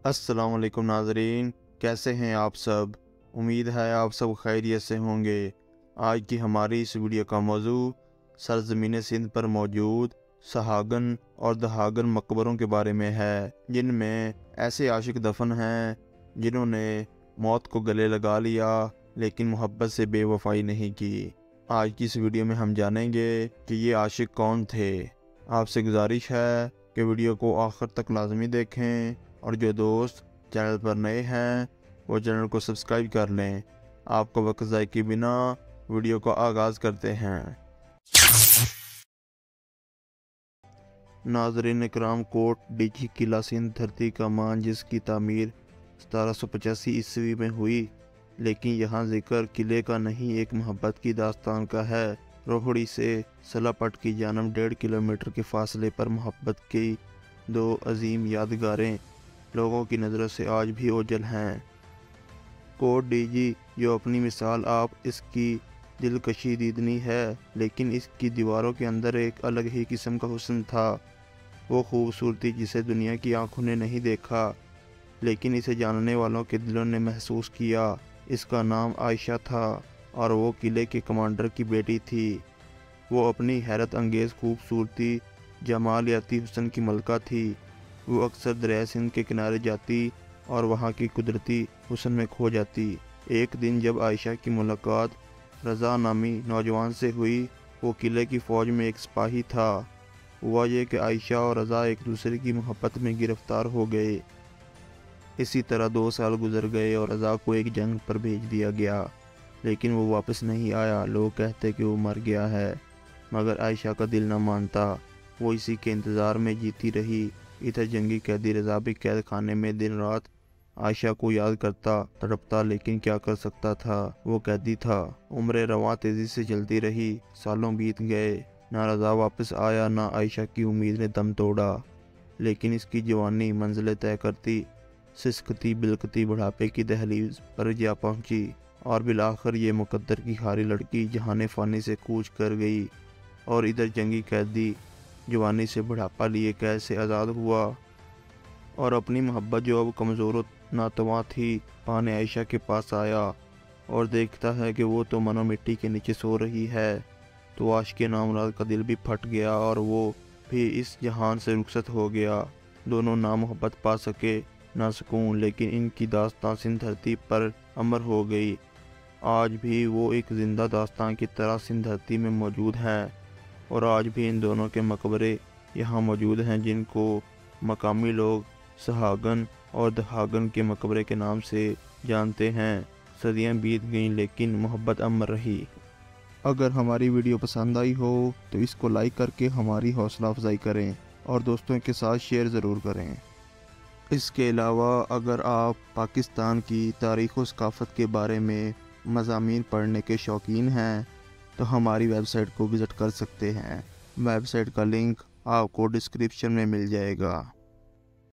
अस्सलाम वालेकुम नाज़रीन, कैसे हैं आप सब। उम्मीद है आप सब खैरियत से होंगे। आज की हमारी इस वीडियो का मौजू सरज़मीन सिंध पर मौजूद सहागन और दहागन मकबरों के बारे में है, जिनमें ऐसे आशिक दफन हैं जिन्होंने मौत को गले लगा लिया लेकिन मोहब्बत से बेवफाई नहीं की। आज की इस वीडियो में हम जानेंगे कि ये आशिक कौन थे। आपसे गुजारिश है कि वीडियो को आखिर तक लाजमी देखें, और जो दोस्त चैनल पर नए हैं वो चैनल को सब्सक्राइब कर लें। आपको वक्त ज़ाय के बिना वीडियो को आगाज़ करते हैं। नाज़रीन इकराम, कोट डीजी किला सिंध धरती का मान जिसकी तामीर 1785 ईस्वी में हुई, लेकिन यहाँ जिक्र किले का नहीं एक मोहब्बत की दास्तान का है। रोहड़ी से सलापट की जानब 1.5 किलोमीटर के फासले पर मोहब्बत की दो अजीम यादगारें लोगों की नज़रों से आज भी ओझल हैं। कोट डीजी जो अपनी मिसाल आप इसकी दिलकशी दीदनी है, लेकिन इसकी दीवारों के अंदर एक अलग ही किस्म का हुस्न था। वो खूबसूरती जिसे दुनिया की आंखों ने नहीं देखा, लेकिन इसे जानने वालों के दिलों ने महसूस किया। इसका नाम आयशा था और वो किले के कमांडर की बेटी थी। वो अपनी हैरत अंगेज़ खूबसूरती, जमालियाती हुस्न की मलका थी। वो अक्सर दरिया सिंध के किनारे जाती और वहाँ की कुदरती हुस्न में खो जाती। एक दिन जब आयशा की मुलाकात रज़ा नामी नौजवान से हुई, वो किले की फ़ौज में एक सिपाही था। हुआ ये कि आयशा और रज़ा एक दूसरे की मोहब्बत में गिरफ़्तार हो गए। इसी तरह 2 साल गुजर गए और रज़ा को एक जंग पर भेज दिया गया, लेकिन वो वापस नहीं आया। लोग कहते कि वो मर गया है, मगर आयशा का दिल न मानता। वो इसी के इंतज़ार में जीती रही। इधर जंगी कैदी रज़ा भी कैद खाने में दिन रात आयशा को याद करता, तड़पता, लेकिन क्या कर सकता था, वो कैदी था। उम्र रवां तेज़ी से चलती रही। सालों बीत गए, ना रज़ा वापस आया, ना आयशा की उम्मीद ने दम तोड़ा। लेकिन इसकी जवानी मंजिलें तय करती, सिसकती बिलकती बुढ़ापे की दहलीज पर जा पहुंची, और बिलाखिर ये मुकद्दर की हारी लड़की जहाने फ़ानी से कूच कर गई। और इधर जंगी कैदी जवानी से बुढ़ापा लिए कैद से आज़ाद हुआ और अपनी मोहब्बत जो अब कमज़ोर नातवा थी पाने आयशा के पास आया और देखता है कि वो तो मनो मिट्टी के नीचे सो रही है। तो आशिक़ नामुराद का दिल भी फट गया और वो भी इस जहान से रुखसत हो गया। दोनों ना मोहब्बत पा सके ना सुकून, लेकिन इनकी दास्तां सिंध धरती पर अमर हो गई। आज भी वो एक ज़िंदा दास्तां की तरह सिंध धरती में मौजूद हैं, और आज भी इन दोनों के मकबरे यहाँ मौजूद हैं, जिनको मकामी लोग सहागन और दहागन के मकबरे के नाम से जानते हैं। सदियाँ बीत गईं लेकिन मोहब्बत अमर रही। अगर हमारी वीडियो पसंद आई हो तो इसको लाइक करके हमारी हौसला अफजाई करें और दोस्तों के साथ शेयर ज़रूर करें। इसके अलावा अगर आप पाकिस्तान की तारीख़ व सकाफ़त के बारे में मज़ामीन पढ़ने के शौकीन हैं तो हमारी वेबसाइट को विज़िट कर सकते हैं। वेबसाइट का लिंक आपको डिस्क्रिप्शन में मिल जाएगा।